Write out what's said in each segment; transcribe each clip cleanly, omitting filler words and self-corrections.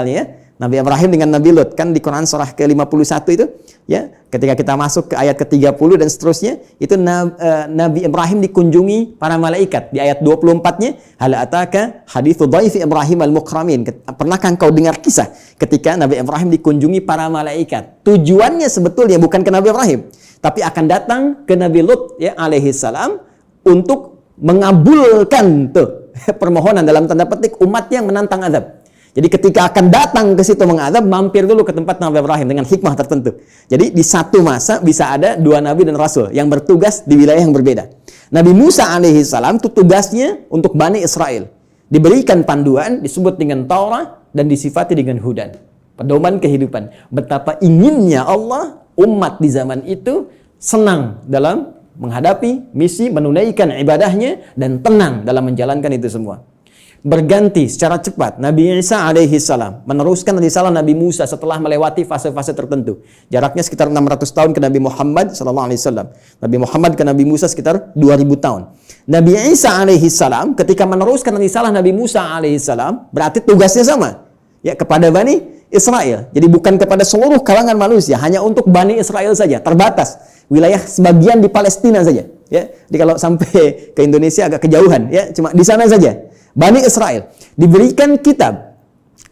ya, Nabi Ibrahim dengan Nabi Lut, kan di Quran surah ke-51 itu, ya, ketika kita masuk ke ayat ke-30 dan seterusnya, itu Nabi Ibrahim dikunjungi para malaikat. Di ayat 24-nya, hal ataka hadithu dhaifi Ibrahim al-mukramin. Pernahkah engkau dengar kisah ketika Nabi Ibrahim dikunjungi para malaikat? Tujuannya sebetulnya bukan ke Nabi Ibrahim, tapi akan datang ke Nabi Lut, ya, alaihi salam, untuk mengabulkan tuh permohonan dalam tanda petik umat yang menantang azab. Jadi ketika akan datang ke situ mengadab, mampir dulu ke tempat Nabi Ibrahim dengan hikmah tertentu. Jadi di satu masa bisa ada dua nabi dan rasul yang bertugas di wilayah yang berbeda. Nabi Musa alaihi salam itu tugasnya untuk Bani Israel. Diberikan panduan, disebut dengan Taurat dan disifati dengan hudan. Pedoman kehidupan. Betapa inginnya Allah umat di zaman itu senang dalam menghadapi misi, menunaikan ibadahnya, dan tenang dalam menjalankan itu semua. Berganti secara cepat. Nabi Isa alaihi salam meneruskan risalah Nabi Musa setelah melewati fase-fase tertentu. Jaraknya sekitar 600 tahun ke Nabi Muhammad sallallahu alaihi wasallam. Nabi Muhammad ke Nabi Musa sekitar 2000 tahun. Nabi Isa alaihi salam ketika meneruskan risalah Nabi Musa alaihi salam, berarti tugasnya sama, ya, kepada Bani Israel. Jadi bukan kepada seluruh kalangan manusia, hanya untuk Bani Israel saja, terbatas. Wilayah sebagian di Palestina saja, ya. Jadi kalau sampai ke Indonesia agak kejauhan, ya, cuma di sana saja. Bani Israel diberikan kitab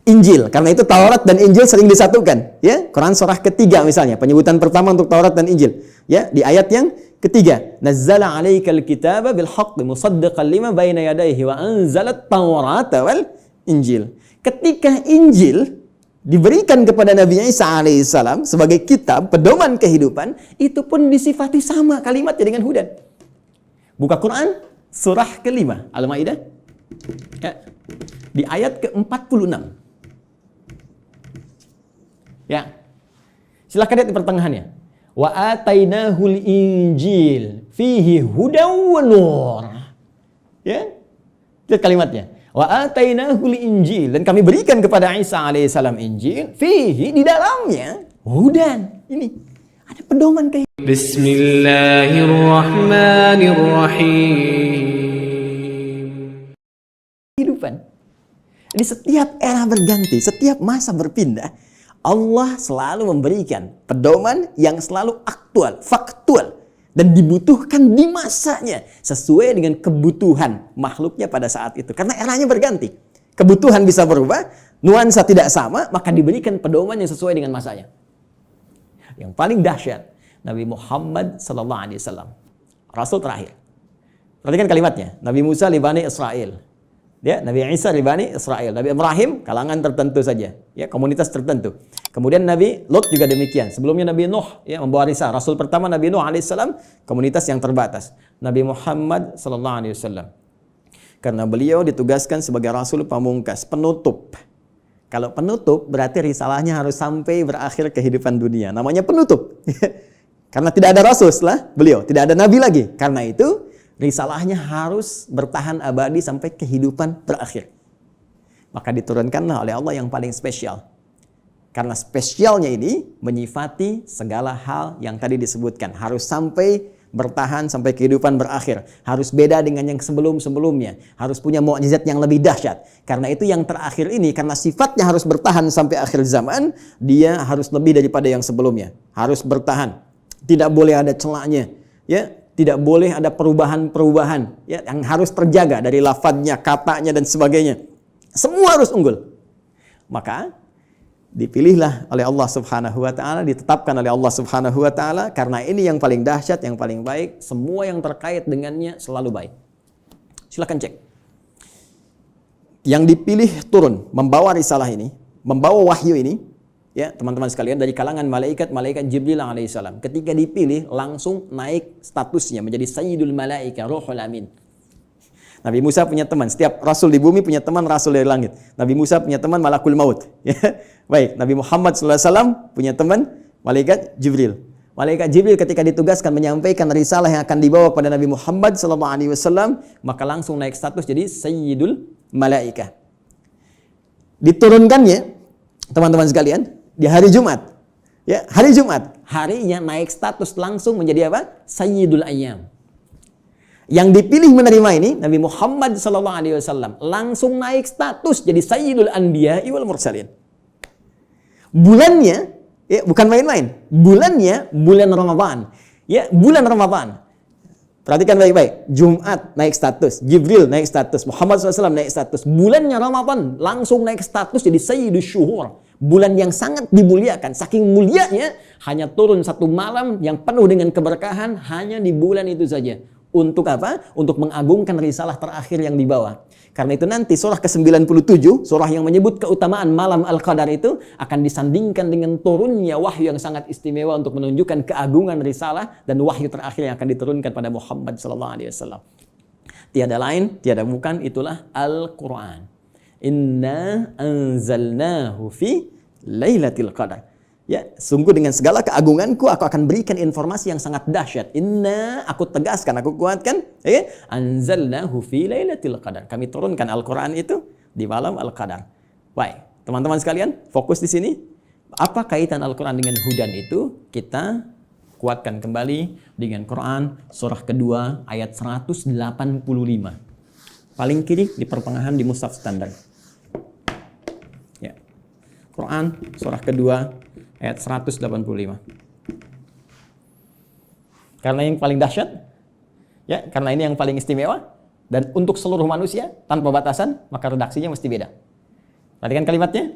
Injil, karena itu Taurat dan Injil sering disatukan, ya. Quran surah ketiga misalnya, penyebutan pertama untuk Taurat dan Injil, ya, di ayat yang ketiga, nazzala 'alaikal kitaba bil haqqi musaddiqan lima baina yadayhi wa anzalat Taurata wal Injil. Ketika Injil diberikan kepada Nabi Isa alaihissalam sebagai kitab pedoman kehidupan, itu pun disifati sama kalimatnya dengan hudan. Buka Quran surah kelima Al-Maidah, ya, di ayat ke-46. Ya. Silakan lihat di pertengahannya. Wa atainahul injil fihi hudaw wa nur. Ya. Lihat kalimatnya. Wa atainahul injil, dan kami berikan kepada Isa alaihissalam Injil, fihi, di dalamnya hudan. Ini ada pedoman kehidupan. Bismillahirrahmanirrahim. Kehidupan. Jadi setiap era berganti, setiap masa berpindah, Allah selalu memberikan pedoman yang selalu aktual, faktual, dan dibutuhkan di masanya sesuai dengan kebutuhan makhluknya pada saat itu. Karena eranya berganti, kebutuhan bisa berubah, nuansa tidak sama, maka diberikan pedoman yang sesuai dengan masanya. Yang paling dahsyat, Nabi Muhammad sallallahu alaihi wasallam, Rasul terakhir. Perhatikan kalimatnya. Nabi Musa li Bani Israel, ya, Nabi Isa li Bani Israel, Nabi Ibrahim kalangan tertentu saja, ya, komunitas tertentu. Kemudian Nabi Lut juga demikian. Sebelumnya Nabi Nuh, ya, membawa risalah. Rasul pertama Nabi Nuh alaihissalam, komunitas yang terbatas. Nabi Muhammad sallallahu alaihi wasallam, karena beliau ditugaskan sebagai Rasul pamungkas, penutup. Kalau penutup berarti risalahnya harus sampai berakhir kehidupan dunia. Namanya penutup. Karena tidak ada Rasul setelah beliau, tidak ada Nabi lagi. Karena itu risalahnya harus bertahan abadi sampai kehidupan berakhir. Maka diturunkanlah oleh Allah yang paling spesial. Karena spesialnya ini menyifati segala hal yang tadi disebutkan. Harus sampai bertahan sampai kehidupan berakhir. Harus beda dengan yang sebelum-sebelumnya. Harus punya mukjizat yang lebih dahsyat. Karena itu yang terakhir ini, karena sifatnya harus bertahan sampai akhir zaman, dia harus lebih daripada yang sebelumnya. Harus bertahan. Tidak boleh ada celahnya, ya. Tidak boleh ada perubahan-perubahan, ya, yang harus terjaga dari lafadznya, katanya, dan sebagainya. Semua harus unggul. Maka dipilihlah oleh Allah Subhanahu wa taala, ditetapkan oleh Allah Subhanahu wa taala, karena ini yang paling dahsyat, yang paling baik, semua yang terkait dengannya selalu baik. Silakan cek. Yang dipilih turun membawa risalah ini, membawa wahyu ini, ya, teman-teman sekalian, dari kalangan malaikat Jibril alaihissalam. Ketika dipilih langsung naik statusnya menjadi Sayyidul Malaika, Ruhul Amin. Nabi Musa punya teman, setiap rasul di bumi punya teman rasul dari langit. Nabi Musa punya teman Malakul Maut, ya. Baik, Nabi Muhammad SAW punya teman malaikat Jibril. Malaikat Jibril ketika ditugaskan menyampaikan risalah yang akan dibawa pada Nabi Muhammad SAW, maka langsung naik status jadi Sayyidul Malaika. Diturunkannya, teman-teman sekalian, di hari Jumat, ya, hari Jumat, harinya naik status langsung menjadi apa? Sayyidul Ayyam. Yang dipilih menerima ini Nabi Muhammad SAW langsung naik status jadi Sayyidul Anbiya wal Mursalin. Bulannya, ya, bukan main-main. Bulannya bulan Ramadan. Ya, bulan Ramadan. Perhatikan baik-baik. Jumat naik status, Jibril naik status, Muhammad SAW naik status. Bulannya Ramadan langsung naik status jadi Sayyidus Syuhur. Bulan yang sangat dimuliakan. Saking mulianya, hanya turun satu malam yang penuh dengan keberkahan hanya di bulan itu saja. Untuk apa? Untuk mengagungkan risalah terakhir yang dibawa. Karena itu nanti surah ke-97, surah yang menyebut keutamaan malam Al-Qadar itu akan disandingkan dengan turunnya wahyu yang sangat istimewa untuk menunjukkan keagungan risalah dan wahyu terakhir yang akan diturunkan pada Muhammad SAW. Tiada lain, tiada bukan, itulah Al-Quran. Inna anzalnahu fi Lailatul Qadar. Ya, sungguh dengan segala keagunganku aku akan berikan informasi yang sangat dahsyat. Inna, aku tegaskan, aku kuatkan, ya, anzalnahu fi Lailatul Qadar. Kami turunkan Al-Qur'an itu di malam Al-Qadar. Baik, teman-teman sekalian, fokus di sini. Apa kaitan Al-Qur'an dengan hudan itu? Kita kuatkan kembali dengan Quran surah kedua ayat 185. Paling kiri di pertengahan di mushaf standar. Ya. Quran surah kedua ayat 185. Karena yang paling dahsyat, ya, karena ini yang paling istimewa dan untuk seluruh manusia tanpa batasan, maka redaksinya mesti beda. Perhatikan kalimatnya.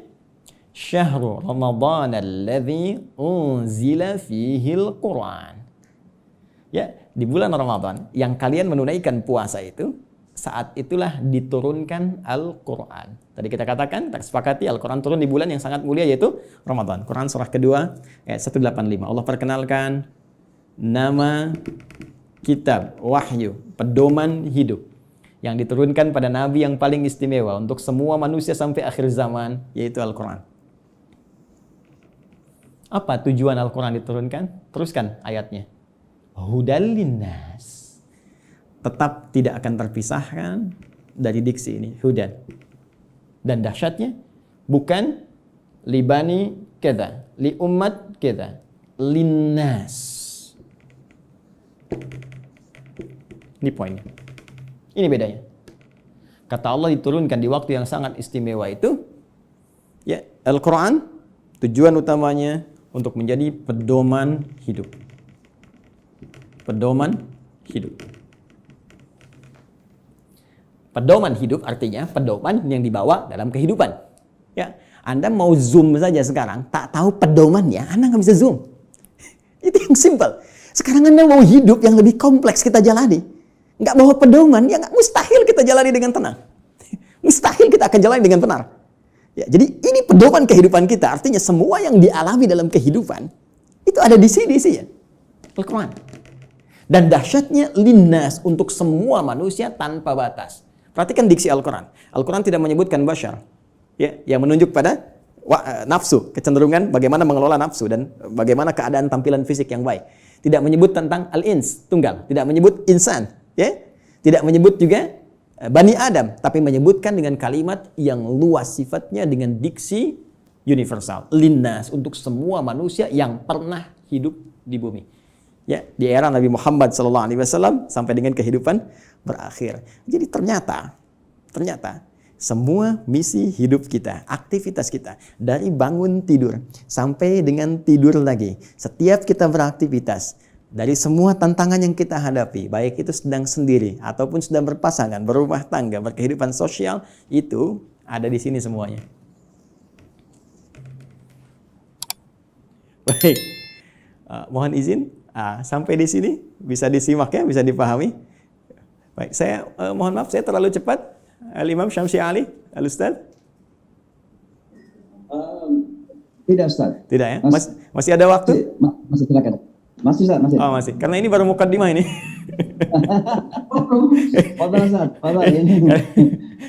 Syahrul Ramadan alladzi unzila fihil Qur'an. Ya, di bulan Ramadan yang kalian menunaikan puasa itu, saat itulah diturunkan Al-Quran. Tadi kita katakan, tak sepakati Al-Quran turun di bulan yang sangat mulia yaitu Ramadan. Quran surah kedua ayat 185. Allah perkenalkan nama kitab wahyu, pedoman hidup yang diturunkan pada Nabi yang paling istimewa untuk semua manusia sampai akhir zaman, yaitu Al-Quran. Apa tujuan Al-Quran diturunkan? Teruskan ayatnya. Hudal linnas. Tetap tidak akan terpisahkan dari diksi ini, hudan. Dan dahsyatnya bukan libani kita, li umat kita, linnas. Ini poinnya. Ini bedanya. Kata Allah diturunkan di waktu yang sangat istimewa itu, ya, Al-Quran tujuan utamanya untuk menjadi pedoman hidup. Pedoman hidup. Pedoman hidup artinya pedoman yang dibawa dalam kehidupan. Ya, Anda mau zoom saja sekarang, tak tahu pedomannya, Anda nggak bisa zoom. Itu yang simple. Sekarang Anda mau hidup yang lebih kompleks kita jalani, nggak bawa pedoman, ya nggak, mustahil kita jalani dengan tenang. Mustahil kita akan jalani dengan benar. Ya, jadi ini pedoman kehidupan kita. Artinya semua yang dialami dalam kehidupan itu ada di sini sih ya. Al-Quran. Dan dahsyatnya linnas, untuk semua manusia tanpa batas. Perhatikan diksi Al-Quran. Al-Quran tidak menyebutkan bashar, ya, yang menunjuk pada nafsu, kecenderungan bagaimana mengelola nafsu dan bagaimana keadaan tampilan fisik yang baik. Tidak menyebut tentang al-ins, tunggal. Tidak menyebut insan, ya. Tidak menyebut juga Bani Adam, tapi menyebutkan dengan kalimat yang luas sifatnya dengan diksi universal. Linnas, untuk semua manusia yang pernah hidup di bumi. Ya, di era Nabi Muhammad SAW sampai dengan kehidupan berakhir. Jadi ternyata semua misi hidup kita, aktivitas kita, dari bangun tidur sampai dengan tidur lagi, setiap kita beraktivitas, dari semua tantangan yang kita hadapi, baik itu sedang sendiri ataupun sedang berpasangan, berumah tangga, berkehidupan sosial, itu ada di sini semuanya. Baik, mohon izin, sampai di sini bisa disimak ya, bisa dipahami. Baik, saya mohon maaf, saya terlalu cepat. Al-Imam Syamsi Ali, Al-Ustaz. Tidak, Ustaz. Tidak ya? Masih ada waktu? Masih silakan. Masih, Ustaz, masih. Oh, masih. Karena ini baru mukaddimah ini. Fadhal, Ustaz. Fadhal.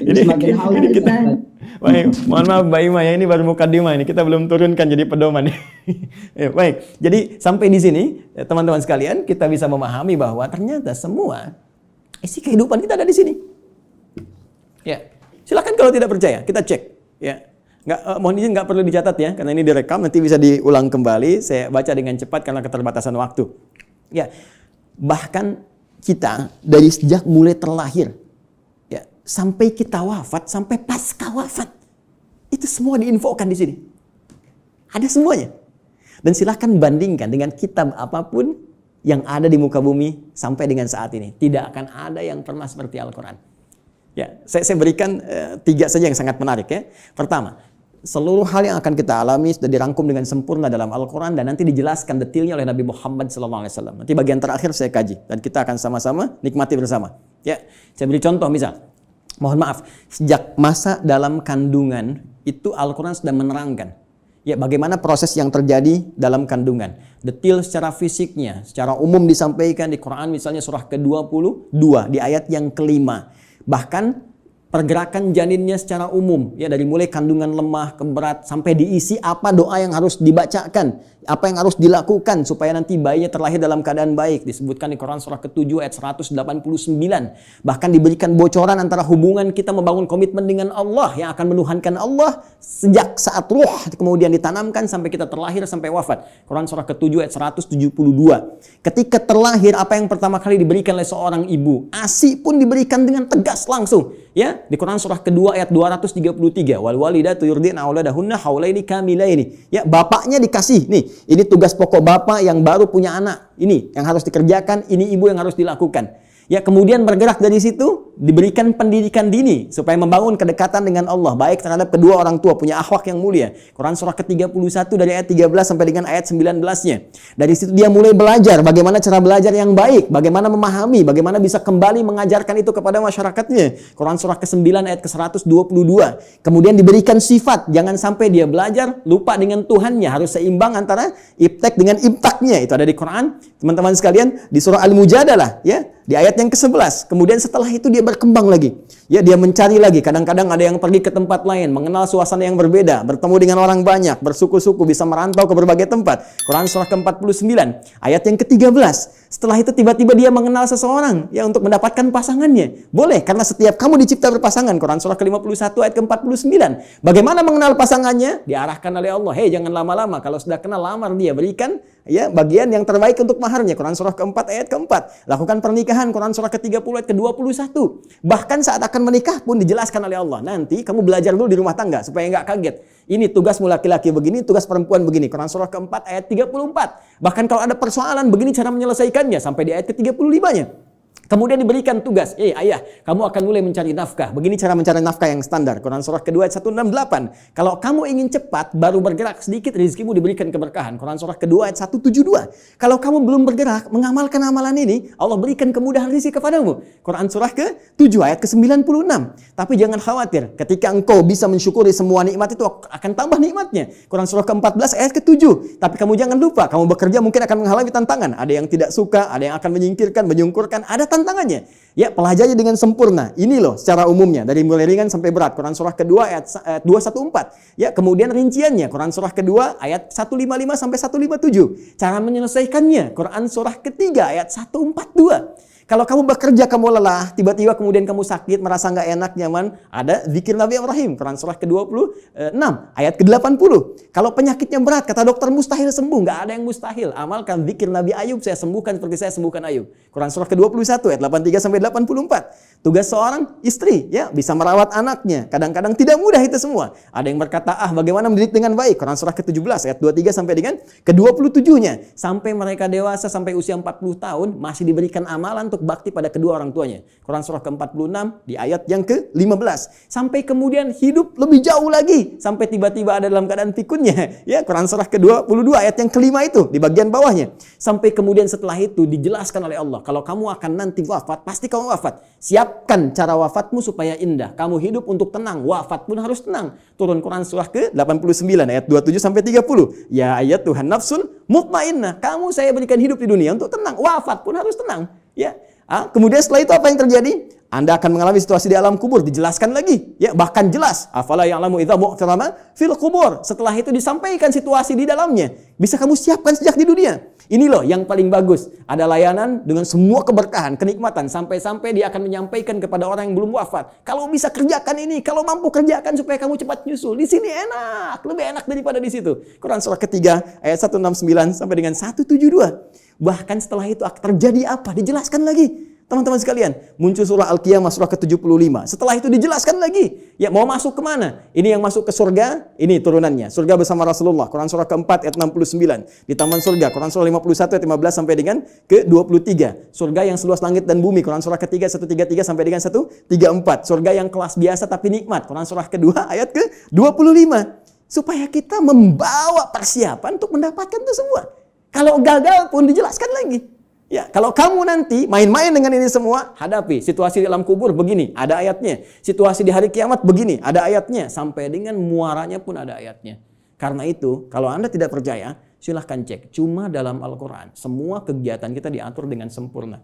Ini semakin haus kita. Baik, mohon maaf Mbak Ima ya, ini baru mukaddimah ini. Kita belum turunkan jadi pedoman. Ya, baik. Jadi sampai di sini, teman-teman sekalian, kita bisa memahami bahwa ternyata semua isi kehidupan kita ada di sini. Ya. Silakan kalau tidak percaya, kita cek, ya. Mohon izin nggak perlu dicatat ya, karena ini direkam, nanti bisa diulang kembali. Saya baca dengan cepat karena keterbatasan waktu. Ya, bahkan kita dari sejak mulai terlahir, ya, sampai kita wafat, sampai pasca wafat, itu semua diinfokan di sini. Ada semuanya. Dan silahkan bandingkan dengan kitab apapun yang ada di muka bumi sampai dengan saat ini. Tidak akan ada yang pernah seperti Al-Quran. Ya, saya berikan 3 saja yang sangat menarik ya. Pertama, seluruh hal yang akan kita alami sudah dirangkum dengan sempurna dalam Al-Quran dan nanti dijelaskan detailnya oleh Nabi Muhammad SAW. Nanti bagian terakhir saya kaji dan kita akan sama-sama nikmati bersama. Ya, saya beri contoh misal. Mohon maaf, sejak masa dalam kandungan itu Al-Quran sudah menerangkan ya bagaimana proses yang terjadi dalam kandungan. Detail secara fisiknya, secara umum disampaikan di Quran misalnya surah ke-22 di ayat yang ke-5. Bahkan pergerakan janinnya secara umum ya dari mulai kandungan lemah ke berat sampai diisi apa doa yang harus dibacakan, apa yang harus dilakukan supaya nanti bayinya terlahir dalam keadaan baik, disebutkan di Quran surah ke-7 ayat 189. Bahkan diberikan bocoran antara hubungan kita membangun komitmen dengan Allah yang akan menuhankan Allah sejak saat ruh kemudian ditanamkan sampai kita terlahir sampai wafat. Quran surah ke-7 ayat 172. Ketika terlahir apa yang pertama kali diberikan oleh seorang ibu? ASI pun diberikan dengan tegas langsung. Ya, di Quran surah kedua ayat 233, wal walidatu yurdina auladahunna haulaini kamilaini. Ya, bapaknya dikasih, nih, ini tugas pokok bapak yang baru punya anak. Ini yang harus dikerjakan, ini ibu yang harus dilakukan. Ya, kemudian bergerak dari situ, diberikan pendidikan dini supaya membangun kedekatan dengan Allah, baik terhadap kedua orang tua, punya akhlak yang mulia. Quran surah ke-31 dari ayat 13 sampai dengan ayat 19-nya. Dari situ dia mulai belajar bagaimana cara belajar yang baik, bagaimana memahami, bagaimana bisa kembali mengajarkan itu kepada masyarakatnya. Quran surah ke-9 ayat ke-122. Kemudian diberikan sifat, jangan sampai dia belajar lupa dengan Tuhannya, harus seimbang antara ibtek dengan imtaknya. Itu ada di Quran, teman-teman sekalian, di surah Al-Mujadalah, ya. Di ayat yang ke-11, kemudian setelah itu dia berkembang lagi. Ya, dia mencari lagi. Kadang-kadang ada yang pergi ke tempat lain, mengenal suasana yang berbeda, bertemu dengan orang banyak, bersuku-suku, bisa merantau ke berbagai tempat. Quran surah ke-49, ayat yang ke-13. Setelah itu tiba-tiba dia mengenal seseorang ya untuk mendapatkan pasangannya. Boleh, karena setiap kamu dicipta berpasangan. Quran surah ke-51 ayat ke-49. Bagaimana mengenal pasangannya? Diarahkan oleh Allah. Hei, jangan lama-lama. Kalau sudah kenal, lamar dia. Berikan ya bagian yang terbaik untuk maharnya. Quran surah ke-4 ayat ke-4. Lakukan pernikahan. Quran surah ke-30 ayat ke-21. Bahkan saat akan menikah pun dijelaskan oleh Allah. Nanti kamu belajar dulu di rumah tangga supaya nggak kaget. Ini tugasmu laki-laki begini, tugas perempuan begini. Quran surah ke-4 ayat 34. Bahkan kalau ada persoalan begini cara menyelesaikannya sampai di ayat ke-35-nya. Kemudian diberikan tugas, ayah, kamu akan mulai mencari nafkah. Begini cara mencari nafkah yang standar. Quran surah kedua ayat 168. Kalau kamu ingin cepat, baru bergerak sedikit, rezekimu diberikan keberkahan. Quran surah kedua ayat 172. Kalau kamu belum bergerak, mengamalkan amalan ini, Allah berikan kemudahan rezeki kepadamu. Quran surah ke-7 ayat ke-96. Tapi jangan khawatir, ketika engkau bisa mensyukuri semua nikmat itu akan tambah nikmatnya. Quran surah ke-14 ayat ke-7. Tapi kamu jangan lupa, kamu bekerja mungkin akan mengalami tantangan. Ada yang tidak suka, ada yang akan menyingkirkan, menyungkurkan, ada tantangannya. Ya, pelajari dengan sempurna. Ini loh secara umumnya dari mulai ringan sampai berat. Quran surah kedua ayat 214. Ya, kemudian rinciannya Quran surah kedua ayat 155 sampai 157. Cara menyelesaikannya Quran surah ketiga ayat 142. Kalau kamu bekerja, kamu lelah, tiba-tiba kemudian kamu sakit, merasa nggak enak, nyaman, ada zikir Nabi Ibrahim, Quran surah ke-26, ayat ke-80. Kalau penyakitnya berat, kata dokter mustahil sembuh, nggak ada yang mustahil. Amalkan zikir Nabi Ayub, saya sembuhkan seperti saya sembuhkan Ayub. Quran surah ke-21, ayat 83 sampai 84. Tugas seorang istri, ya, bisa merawat anaknya. Kadang-kadang tidak mudah itu semua. Ada yang berkata, bagaimana mendidik dengan baik? Quran surah ke-17, ayat 23 sampai dengan ke-27-nya. Sampai mereka dewasa, sampai usia 40 tahun, masih diberikan amalan untuk bakti pada kedua orang tuanya. Quran surah ke-46 di ayat yang ke-15. Sampai kemudian hidup lebih jauh lagi. Sampai tiba-tiba ada dalam keadaan pikunnya. Ya, Quran surah ke-22 ayat yang ke-5 itu di bagian bawahnya. Sampai kemudian setelah itu dijelaskan oleh Allah. Kalau kamu akan nanti wafat, pasti kamu wafat. Siapkan cara wafatmu supaya indah. Kamu hidup untuk tenang. Wafat pun harus tenang. Turun Quran surah ke-89 ayat 27 sampai 30. Ya ayat Tuhan nafsun mutmainnah. Kamu saya berikan hidup di dunia untuk tenang. Wafat pun harus tenang. Ya. Kemudian setelah itu apa yang terjadi? Anda akan mengalami situasi di alam kubur, dijelaskan lagi. Ya, bahkan jelas. Afala ya'lamu idza mu'tarama fil kubur. Setelah itu disampaikan situasi di dalamnya. Bisa kamu siapkan sejak di dunia. Ini loh yang paling bagus. Ada layanan dengan semua keberkahan, kenikmatan. Sampai-sampai dia akan menyampaikan kepada orang yang belum wafat. Kalau bisa kerjakan ini, kalau mampu kerjakan supaya kamu cepat nyusul. Di sini enak, lebih enak daripada di situ. Quran surah ketiga ayat 169 sampai dengan 172. Bahkan setelah itu terjadi apa? Dijelaskan lagi. Teman-teman sekalian, muncul surah Al-Qiyamah surah ke-75. Setelah itu dijelaskan lagi, ya mau masuk kemana? Ini yang masuk ke surga, ini turunannya. Surga bersama Rasulullah, Quran surah ke-4 ayat 69. Di taman surga, Quran surah 51 ayat 15 sampai dengan ke-23. Surga yang seluas langit dan bumi, Quran surah ke-3 133 sampai dengan 134. Surga yang kelas biasa tapi nikmat, Quran surah kedua ayat ke-25. Supaya kita membawa persiapan untuk mendapatkan itu semua. Kalau gagal pun dijelaskan lagi. Ya, kalau kamu nanti main-main dengan ini semua, hadapi situasi di alam kubur begini, ada ayatnya. Situasi di hari kiamat begini, ada ayatnya. Sampai dengan muaranya pun ada ayatnya. Karena itu, kalau Anda tidak percaya, silahkan cek. Cuma dalam Al-Quran, semua kegiatan kita diatur dengan sempurna.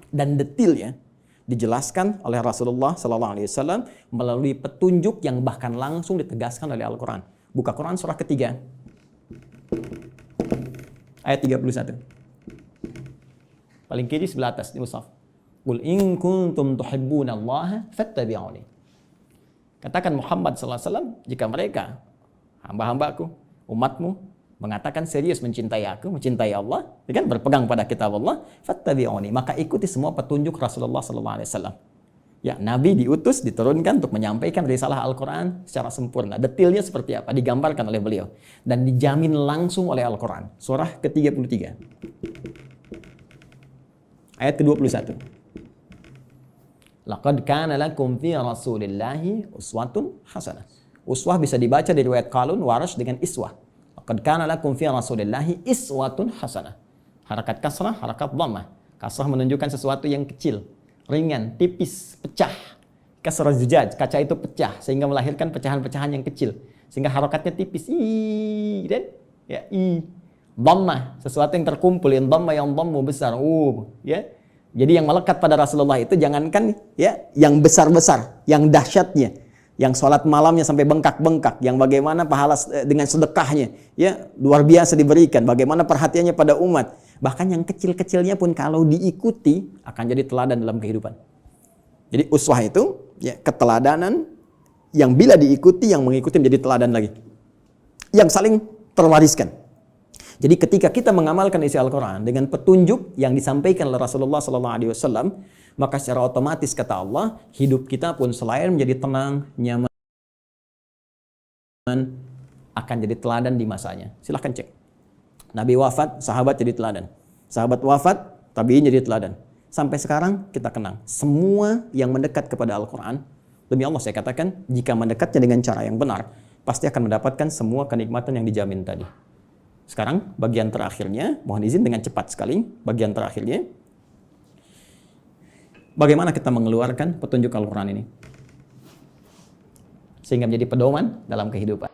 Dan detailnya dijelaskan oleh Rasulullah SAW melalui petunjuk yang bahkan langsung ditegaskan oleh Al-Quran. Buka Quran surah ketiga, ayat 31. Paling kiri sebelah atas di mushaf. Qul in kuntum tuhibbunallaha fattabi'uni. Katakan Muhammad sallallahu alaihi wasallam, jika mereka hamba-hambaku, umatmu mengatakan serius mencintai aku, mencintai Allah, ya kan, berpegang pada kitab Allah, fattabi'uni, maka ikuti semua petunjuk Rasulullah sallallahu alaihi wasallam. Ya, Nabi diutus, diturunkan untuk menyampaikan risalah Al-Quran secara sempurna. Detailnya seperti apa digambarkan oleh beliau dan dijamin langsung oleh Al-Quran. Surah ke-33. Ayat ke-21. Laqad kana lakum fi Rasulillahi uswatun hasanah. Uswah bisa dibaca dari riwayat Qalun, Warash dengan iswah. Laqad kana lakum fi Rasulillahi iswatun hasanah. Harakat kasrah, harakat dhammah. Kasrah menunjukkan sesuatu yang kecil, ringan, tipis, pecah. Kasrah zujaj, kaca itu pecah sehingga melahirkan pecahan-pecahan yang kecil. Sehingga harakatnya tipis. I dan ya i. Dhammah, sesuatu yang terkumpul, yang dhamma yang dhammu besar. Ya. Jadi yang melekat pada Rasulullah itu jangankan ya yang besar-besar, yang dahsyatnya, yang sholat malamnya sampai bengkak-bengkak, yang bagaimana pahala dengan sedekahnya, ya luar biasa diberikan, bagaimana perhatiannya pada umat. Bahkan yang kecil-kecilnya pun kalau diikuti akan jadi teladan dalam kehidupan. Jadi uswah itu ya keteladanan yang bila diikuti, yang mengikuti menjadi teladan lagi. Yang saling terwariskan. Jadi ketika kita mengamalkan isi Al-Quran dengan petunjuk yang disampaikan oleh Rasulullah SAW, maka secara otomatis kata Allah, hidup kita pun selain menjadi tenang, nyaman, akan jadi teladan di masanya. Silahkan cek. Nabi wafat, sahabat jadi teladan. Sahabat wafat, tabi'in jadi teladan. Sampai sekarang kita kenang. Semua yang mendekat kepada Al-Quran, demi Allah saya katakan, jika mendekatnya dengan cara yang benar, pasti akan mendapatkan semua kenikmatan yang dijamin tadi. Sekarang bagian terakhirnya, mohon izin dengan cepat sekali, bagian terakhirnya. Bagaimana kita mengeluarkan petunjuk Al-Quran ini? Sehingga menjadi pedoman dalam kehidupan.